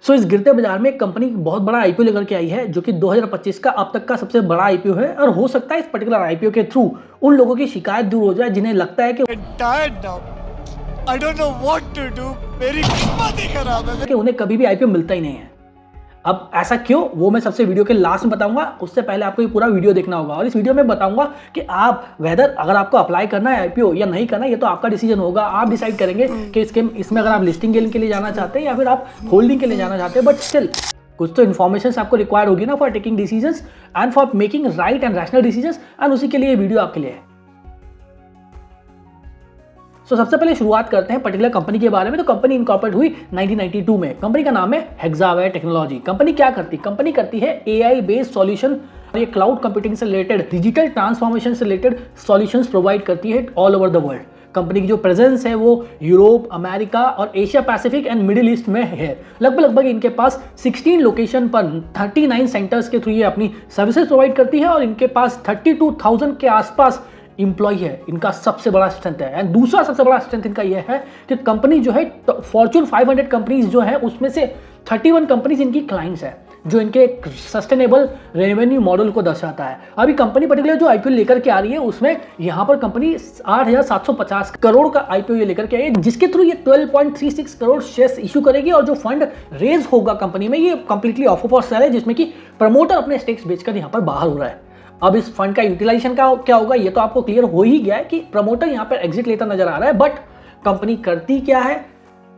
सो इस गिरते बाजार में एक कंपनी बहुत बड़ा आईपीओ लेकर के आई है जो कि 2025 का अब तक का सबसे बड़ा आईपीओ है और हो सकता है इस पर्टिकुलर आईपीओ के थ्रू उन लोगों की शिकायत दूर हो जाए जिन्हें लगता है कि I don't know what to do. मेरी किस्मत ही खराब है कि उन्हें कभी भी आईपीओ मिलता ही नहीं है। अब ऐसा क्यों, वो मैं सबसे वीडियो के लास्ट में बताऊंगा। उससे पहले आपको ये पूरा वीडियो देखना होगा और इस वीडियो में बताऊंगा कि आप वेदर अगर आपको अप्लाई करना है आईपीओ या नहीं करना, ये तो आपका डिसीजन होगा। आप डिसाइड करेंगे कि इसमें अगर आप लिस्टिंग के लिए जाना चाहते हैं या फिर आप होल्डिंग के लिए जाना चाहते हैं। बट स्टिल कुछ तो इन्फॉर्मेशन आपको रिक्वायर होगी ना for taking decisions and for making right and rational decisions, and उसी के लिए वीडियो आपके लिए है। तो सबसे पहले शुरुआत करते हैं पर्टिकुलर कंपनी के बारे में। तो कंपनी इनकॉर्पोरेट हुई 1992 में। कंपनी का नाम है हेक्सावेयर टेक्नोलॉजी। कंपनी क्या करती है? कंपनी करती है एआई बेस्ड सॉल्यूशन, ये क्लाउड कंप्यूटिंग से रिलेटेड, डिजिटल ट्रांसफॉर्मेशन से रिलेटेड सॉल्यूशंस प्रोवाइड करती है all over the world. Company की जो प्रेजेंस है वो यूरोप, अमेरिका और Asia Pacific and middle east में है। लगभग इनके पास 16 लोकेशन पर 39 सेंटर्स के थ्रू ये अपनी सर्विसेज प्रोवाइड करती है और इनके पास 32,000 के आसपास इंप्लॉय है। इनका सबसे बड़ा स्ट्रेंथ है। एंड दूसरा सबसे बड़ा स्ट्रेंथ इनका यह है कि कंपनी जो है फॉर्च्यून 500 कंपनीज जो है उसमें से 31 कंपनीज इनकी क्लाइंट्स है, जो इनके सस्टेनेबल रेवेन्यू मॉडल को दर्शाता है। अभी कंपनी पर्टिकुलर जो आईपीओ लेकर के आ रही है उसमें यहाँ पर कंपनी 8,750 करोड़ का आईपीओ ये लेकर के आई है, जिसके थ्रू ये 12.36 करोड़ शेयर्स इशू करेगी। और जो फंड रेज होगा कंपनी में ये कंप्लीटली ऑफर फॉर सेल है, जिसमें कि प्रमोटर अपने स्टेक्स बेचकर यहाँ पर बाहर हो रहा है। अब इस फंड का यूटिलाइजेशन का क्या होगा ये तो आपको क्लियर हो ही गया है कि प्रमोटर यहाँ पर एग्जिट लेता नजर आ रहा है। बट कंपनी करती क्या है,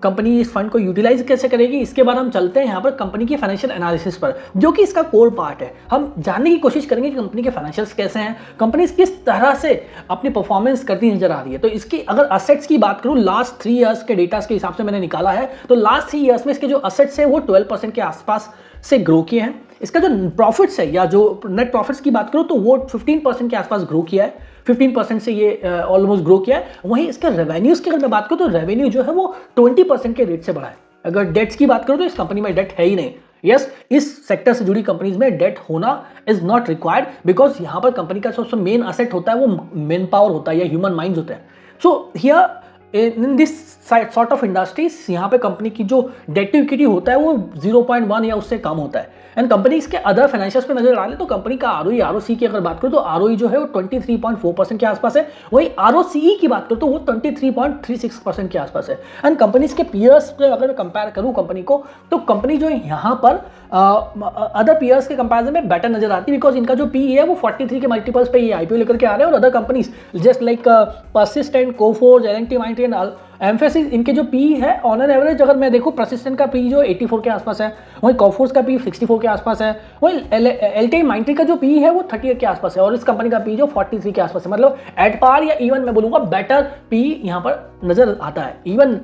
कंपनी इस फंड को यूटिलाइज कैसे करेगी, इसके बाद हम चलते हैं यहाँ पर कंपनी की फाइनेंशियल एनालिसिस पर, जो कि इसका कोर पार्ट है। हम जानने की कोशिश करेंगे कि कंपनी के फाइनेंशियल्स कैसे हैं, कंपनी किस तरह से अपनी परफॉर्मेंस करती नजर आ रही है। तो इसकी अगर असेट्स की बात करूँ, लास्ट 3 ईयर्स के डेटा के हिसाब से मैंने निकाला है, तो लास्ट 3 ईयर्स में इसके जो असेट्स है वो 12% के आसपास से ग्रो किए हैं। इसका जो प्रॉफिट्स है या जो नेट प्रॉफिट्स की बात करूँ तो वो 15% के आसपास ग्रो किया है। 15% से ये ऑलमोस्ट ग्रो किया है। वहीं इसके रेवेन्यूज की अगर मैं बात करूँ तो रेवेन्यू जो है वो 20% के रेट से बढ़ा है। अगर डेट्स की बात करूँ तो इस कंपनी में डेट है ही नहीं। यस, इस सेक्टर से जुड़ी कंपनीज में डेट होना इज नॉट रिक्वायर्ड, बिकॉज यहाँ पर कंपनी का सबसे मेन असेट होता है वो मैन पावर होता है या ह्यूमन माइंड्स होते हैं। So here in this sort of industries यहाँ पे कंपनी की जो डेट टू इक्विटी होता है वो 0.1 या उससे कम होता है। एंड कंपनी इसके अदर फाइनेंशियल्स पे नजर डालें तो कंपनी का आरओई आरओसी की अगर बात करूँ तो आरओई जो है वो 23.4% के आसपास है। वही आरओसीई की बात करूँ तो वो 23.36% के आसपास है। एंड कंपनीज के पीयर्स पे अगर मैं कंपेयर करूँ कंपनी को, तो कंपनी जो है यहाँ पर अदर पीयर्स के कंपैरिजन में बेटर नजर आती है, बिकॉज इनका जो पी है वो 43 के मल्टीपल्स पे ये आईपीओ लेकर के आ रहे हैं। और other companies just like persistent, Coforge, L&T माइंट्री and emphasis, इनके जो पी है ऑन एन एवरेज अगर मैं देखूँ, परसिस्टेंट का पी जो 84 के आसपास है, वहीं कोफोर्ज का पी 64 के आसपास है, वहीं एल&टी माइंट्री का जो पी है वो 38 के आसपास है और इस कंपनी का पी जो 43 के आसपास है। मतलब एट पार या इवन मैं बोलूँगा बेटर पी यहाँ पर नजर आता है। इवन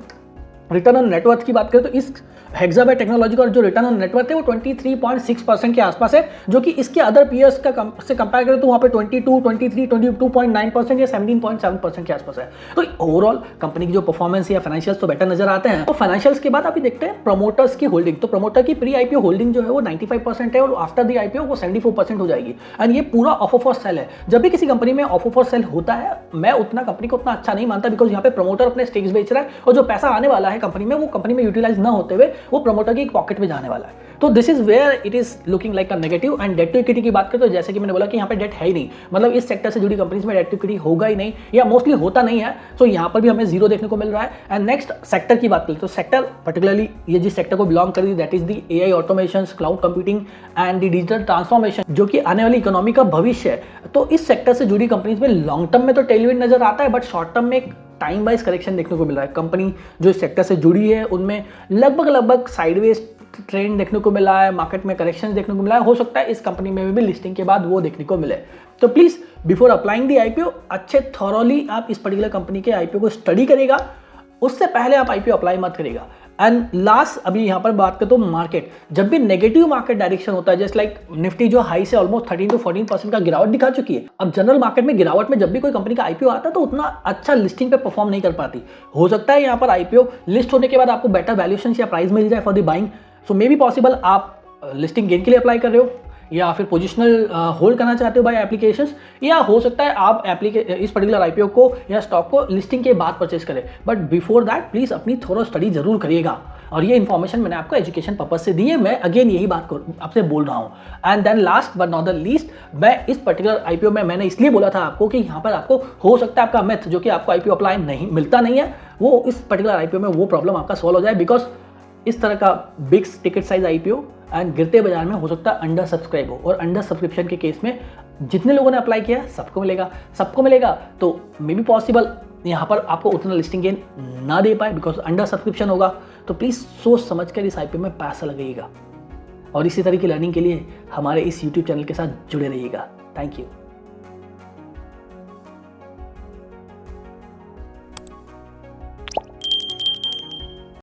रिटर्न ऑन नेटवर्थ की बात करें तो इस हेक्सावेयर टेक्नोलॉजी का जो रिटर्न ऑन नेटवर्थ है वो 23.6% के आसपास है, जो कि इसके अदर पीयर्स से कंपेयर करें तो वहाँ पे 22, 23, 22.9% या 17.7% के आसपास है। तो ओवरऑल कंपनी की जो परफॉर्मेंस या फाइनेंशियल्स तो बेटर नजर आते हैं। तो फाइनेंशियल्स के बाद अभी देखते हैं प्रमोटर्स की होल्डिंग। तो प्रमोटर की प्री आईपीओ होल्डिंग जो है वो 95% है और आफ्टर द आईपीओ वो 74% हो जाएगी। एंड ये पूरा ऑफर फॉर सेल है। जब भी किसी कंपनी में ऑफर फॉर सेल होता है, मैं उतना कंपनी को उतना अच्छा नहीं मानता, बिकॉज यहाँ पे प्रमोटर अपने स्टेक्स बेच रहा है और जो पैसा आने वाला है कंपनी में वो कंपनी में यूटिलाइज ना होते हुए वो प्रमोटर की पॉकेट में जाने वाला है। तो this is where it is looking like a negative. And debt to equity की बात करें तो जैसे कि मैंने बोला कि यहाँ पे डेट है ही नहीं, मतलब इस सेक्टर से जुड़ी कंपनीज में डेट टू इक्विटी होगा ही नहीं या मोस्टली होता नहीं है। तो यहाँ पर भी हमें जीरो देखने को मिल रहा है। एंड नेक्स्ट सेक्टर की बात करें तो सेक्टर पर्टिकुलरली ये जिस सेक्टर को बिलोंग करेगी that is the AI automation, cloud computing and the digital transformation, जो कि आने वाली इकोनॉमी का भविष्य है। तो इस सेक्टर से जुड़ी कंपनीज में लॉन्ग टर्म में तो टेलविंड नजर आता है, बट शॉर्ट टर्म में एक टाइम वाइज करेक्शन देखने को मिल रहा है। कंपनी जो इस सेक्टर से जुड़ी है उनमें लगभग साइडवेज ट्रेंड देखने को मिला है, मार्केट में करेक्शन देखने को मिला है। हो सकता है इस कंपनी में भी लिस्टिंग के बाद वो देखने को मिले। तो please before applying the IPO अच्छे थॉरोली आप इस पर्टिकुलर कंपनी के आईपीओ को स्टडी करेगा, उससे पहले आप आईपीओ अप्लाई मत करेगा। एंड लास्ट अभी यहाँ पर बात करें तो मार्केट, जब भी नेगेटिव मार्केट डायरेक्शन होता है, जस्ट लाइक निफ्टी जो हाई से ऑलमोस्ट 13 to 14% का गिरावट दिखा चुकी है। अब जनरल मार्केट में गिरावट में जब भी कोई कंपनी का आईपीओ आता है तो उतना अच्छा लिस्टिंग पे परफॉर्म नहीं कर पाती। हो सकता है यहाँ पर आईपीओ लिस्ट होने के बाद आपको बेटर वैल्यूएशन या प्राइस मिल जाए for the buying. So may be possible आप लिस्टिंग गेन के लिए अप्लाई कर रहे हो या फिर पोजिशनल होल्ड करना चाहते हो बाय एप्लीकेशंस, या हो सकता है आप इस पर्टिकुलर आईपीओ को या स्टॉक को लिस्टिंग के बाद परचेस करें। बट बिफोर दैट प्लीज अपनी थोड़ा स्टडी जरूर करिएगा। और ये इन्फॉर्मेशन मैंने आपको एजुकेशन पर्पज से दी है, मैं अगेन यही बात आपसे बोल रहा हूँ। And then last but not the least, मैं इस पर्टिकुलर आईपीओ में मैंने इसलिए बोला था आपको कि यहाँ पर आपको हो सकता है आपका मिथ जो कि आपको आईपीओ अप्लाई नहीं मिलता नहीं है, वो इस पर्टिकुलर आईपीओ में वो प्रॉब्लम आपका सॉल्व हो जाए, बिकॉज इस तरह का big ticket size IPO and गिरते बाजार में हो सकता है अंडर सब्सक्राइब हो, और अंडर सब्सक्रिप्शन के केस में जितने लोगों ने अप्लाई किया सबको मिलेगा, तो मे बी पॉसिबल यहाँ पर आपको उतना लिस्टिंग गेन ना दे पाए बिकॉज अंडर सब्सक्रिप्शन होगा। तो प्लीज़ सोच समझ कर इस आईपीओ में पैसा लगाइएगा, और इसी तरह की लर्निंग के लिए हमारे इस यूट्यूब चैनल के साथ जुड़े रहिएगा। Thank you.